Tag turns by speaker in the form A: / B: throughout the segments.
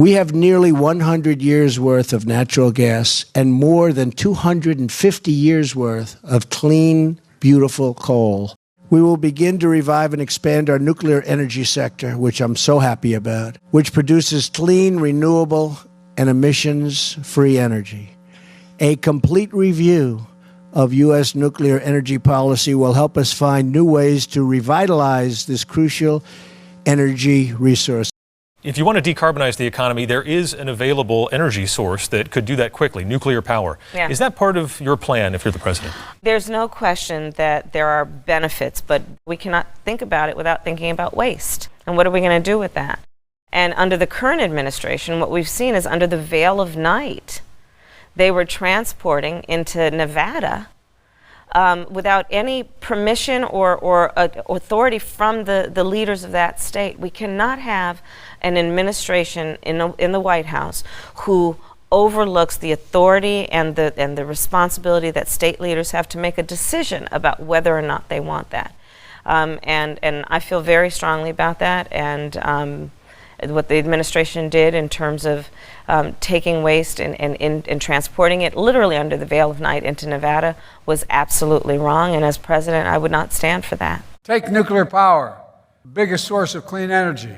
A: We have nearly 100 years' worth of natural gas and more than 250 years' worth of clean, beautiful coal. We will begin to revive and expand our nuclear energy sector, which I'm so happy about, which produces clean, renewable, and emissions-free energy. A complete review of U.S. nuclear energy policy will help us find new ways to revitalize this crucial energy resource.
B: If you want to decarbonize the economy, there is an available energy source that could do that quickly, nuclear power.
C: Yeah.
B: Is that part of your plan if you're the president?
C: There's no question that there are benefits, but we cannot think about it without thinking about waste. And what are we going to do with that? And under the current administration, what we've seen is under the veil of night, they were transporting into Nevada without any permission or authority from the leaders of that state. We cannot have an administration in the White House who overlooks the authority and the responsibility that state leaders have to make a decision about whether or not they want that. And I feel very strongly about that. And what the administration did in terms of taking waste and transporting it literally under the veil of night into Nevada was absolutely wrong. And as president, I would not stand for that.
D: Take nuclear power, the biggest source of clean energy.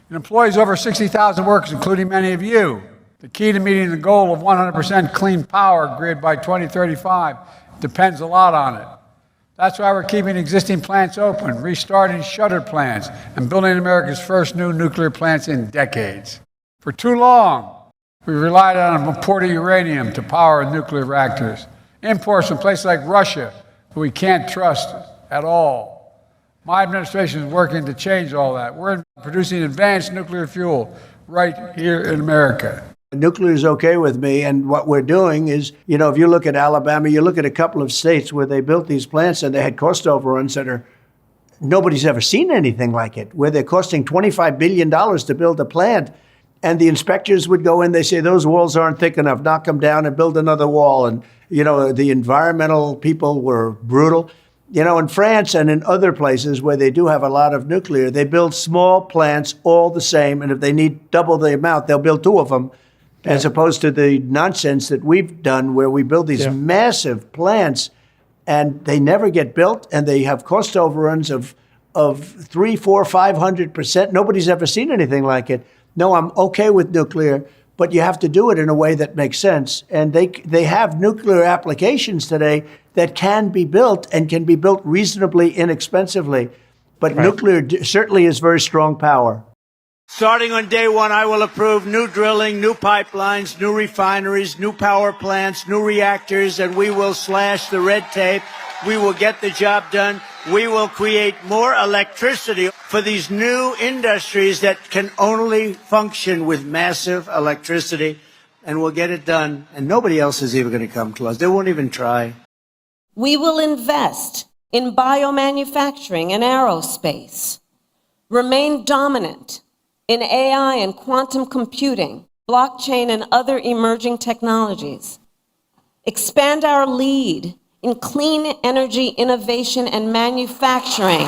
D: It employs over 60,000 workers, including many of you. The key to meeting the goal of 100% clean power grid by 2035 depends a lot on it. That's why we're keeping existing plants open, restarting shuttered plants, and building America's first new nuclear plants in decades. For too long, we relied on imported uranium to power nuclear reactors, imports from places like Russia, who we can't trust at all. My administration is working to change all that. We're producing advanced nuclear fuel right here in America.
A: Nuclear is okay with me, and what we're doing is, if you look at Alabama, you look at a couple of states where they built these plants and they had cost overruns that nobody's ever seen anything like it, where they're costing $25 billion to build a plant, and the inspectors would go in, they say, those walls aren't thick enough, knock them down and build another wall, and, the environmental people were brutal. In France and in other places where they do have a lot of nuclear, they build small plants all the same, and if they need double the amount, they'll build two of them. As opposed to the nonsense that we've done where we build these massive plants and they never get built and they have cost overruns of 300, 400, 500%. Nobody's ever seen anything like it. No, I'm okay with nuclear, but you have to do it in a way that makes sense. And they have nuclear applications today that can be built and can be built reasonably inexpensively. But nuclear certainly is very strong power.
E: Starting on day one, I will approve new drilling, new pipelines, new refineries, new power plants, new reactors, and we will slash the red tape. We will get the job done. We will create more electricity for these new industries that can only function with massive electricity, and we'll get it done. And nobody else is even going to come close. They won't even try.
F: We will invest in biomanufacturing and aerospace, remain dominant in AI and quantum computing, blockchain and other emerging technologies, expand our lead in clean energy innovation and manufacturing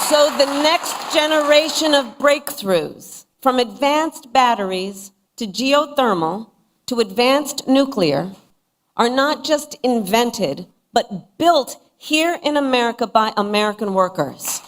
F: so the next generation of breakthroughs, from advanced batteries to geothermal to advanced nuclear, are not just invented, but built here in America by American workers.